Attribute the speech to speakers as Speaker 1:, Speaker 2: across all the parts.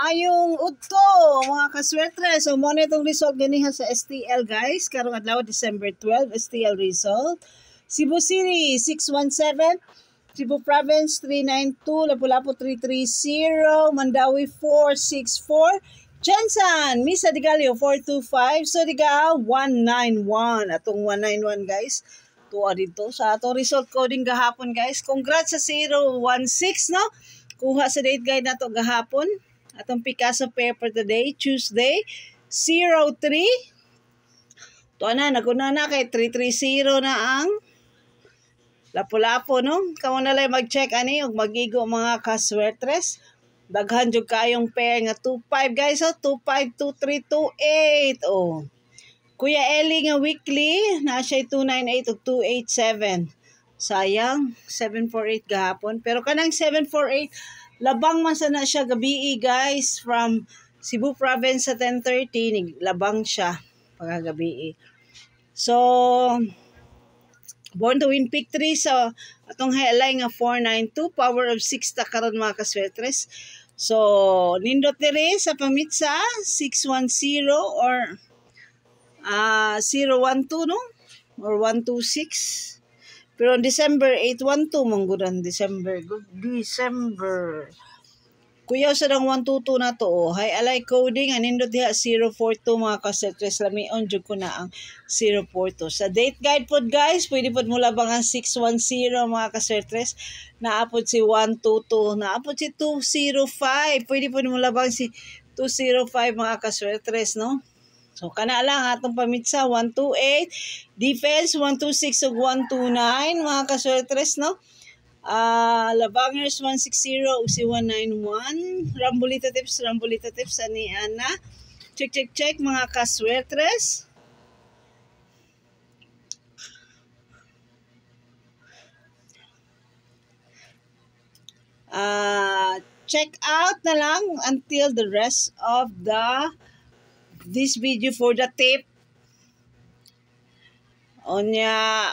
Speaker 1: Maayong udto mga kaswerte. So mo na itong result ganiha sa STL guys. Karong adlaw December 12 STL result. Cebu City 617, Cebu Province 392, Lapu-Lapu 330, Mandawi 464, Jensan, Misa de Gallo 425, Surigao 191. Atong 191 guys. Tuwa dito sa atong result coding gahapon guys. Congrats sa 016 no. Kuha sa date guide nato gahapon. Atong Picasso paper today, Tuesday, 03. Tuwa na, naguna na kay 330 na ang Lapu-Lapu, no? Kamo na lang mag-check ani og magigo mga kaswertres. Daghan jud kayong pair nga 25 guys, oh, 252328. Oh. Kuya Eli nga weekly, na siya 298 ug 287. Sayang, 748 gahapon. Pero kanang 748, labang man sana siya gabi guys from Cebu Province sa 10:30, labang siya pagagabi. So, Born to Win pick 3 sa atong highlight nga 492, power of 6 ta karon mga kaswertres. So, nindot diri sa pamitsa 610 or 012 no? Or 126. Pero December 812 manggudan December. Good December. Kuya sa dang 122 na to. Oh. Hay alay coding anindot diha 042 mga kaswertres. Lamion jud ko na ang 042. Sa date guide pod guys, pwede pod mo labang ang 610 mga kaswertres. Naapod si 122, naapod si 205. Pwede pod mo labang si 205 mga kaswertres, no? So, kana lang atong pamitsa, 128, defense, 126 ug 129, mga kaswertres, no? Labangers, 160 ug si 191. Rambolita tips, ani Ana. Check, mga kaswertres. Check out na lang until the rest of this video for the tip. Onya,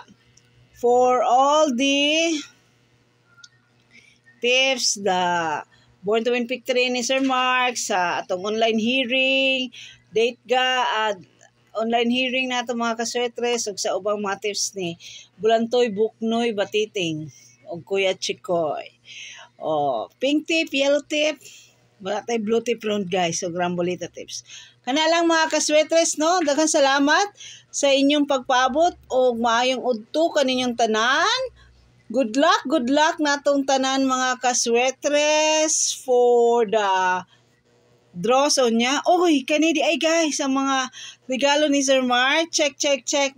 Speaker 1: for all the tips, the Born to Win pick 3 ni Sir Mark sa atong online hearing, date online hearing nato mga kaswertres ug sa ubang mga tips ni Bulantoy, Buknoy, Batiting ug Kuya Chikoy. Pink tip, yellow tip, wala tayo blue tip round guys, so Rambolita tips. Kana lang mga kaswetres, no? Daghang salamat sa inyong pagpaabot o maayong udto kaninyong tanan. Good luck natong tanan mga kaswetres for the draw so niya. Oy, kanidi ay guys, ang mga regalo ni Sir Mar. Check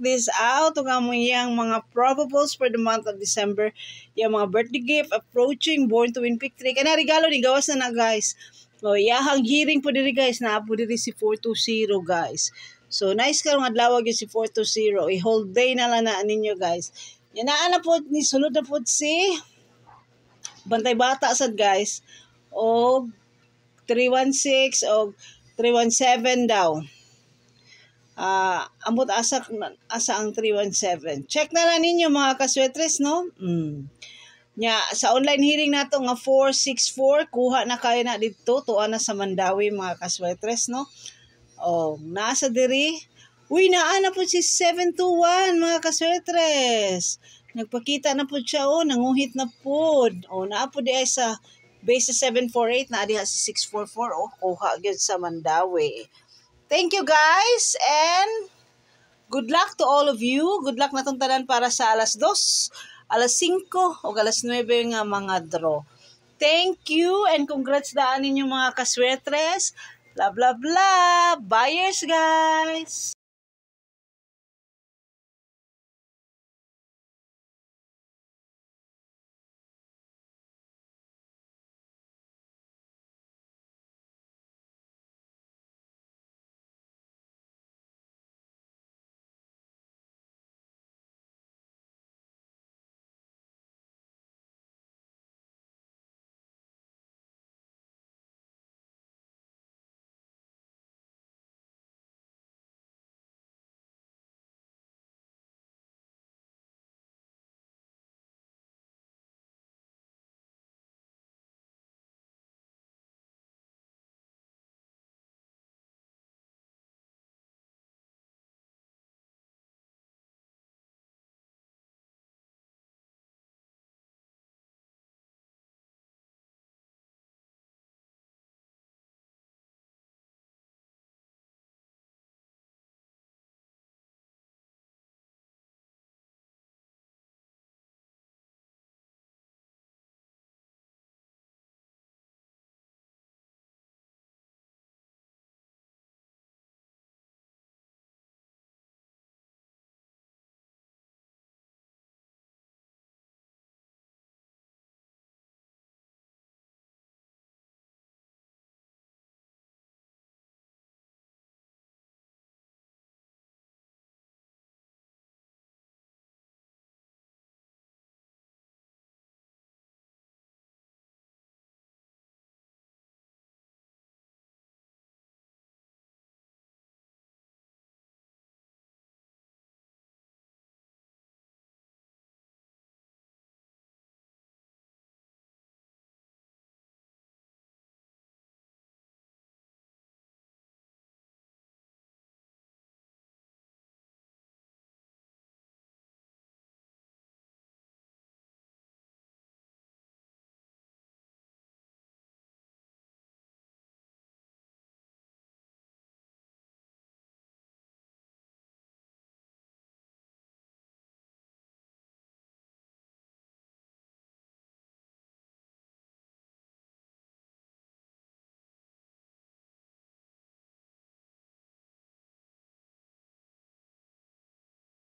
Speaker 1: this out. Ug among iyang mga probables for the month of December. Yung mga birthday gift approaching, Born to Win pick 3. Kana regalo ni gawas na guys. So, yahang hearing po diri guys, na po diri si 420 guys. So, nice karong adlaw gyud si 420. I-hold day na lang na ninyo guys. Yan na po, ni sulod na po si Bantay Bata sad guys. O 316 o 317 daw. Ambot asa ang 317. Check na lang ninyo mga kaswetres, no? Nya sa online hearing nato nga 464, kuha na kayo na dito, tuwa na sa Mandawi mga kaswetres, no? Nasa diri. Uy, naana po si 721 mga kaswetres. Nagpakita na po siya, nanguhit na po. Naapo di ay sa base sa 748, na diha si 644, kuha gyud sa Mandawi. Thank you guys and good luck to all of you. Good luck natong tanan para sa alas 2. Alas 5 o alas 9 nga mga draw. Thank you and congrats daan ninyo mga kaswetres. Blah, blah, blah. Buyers, guys.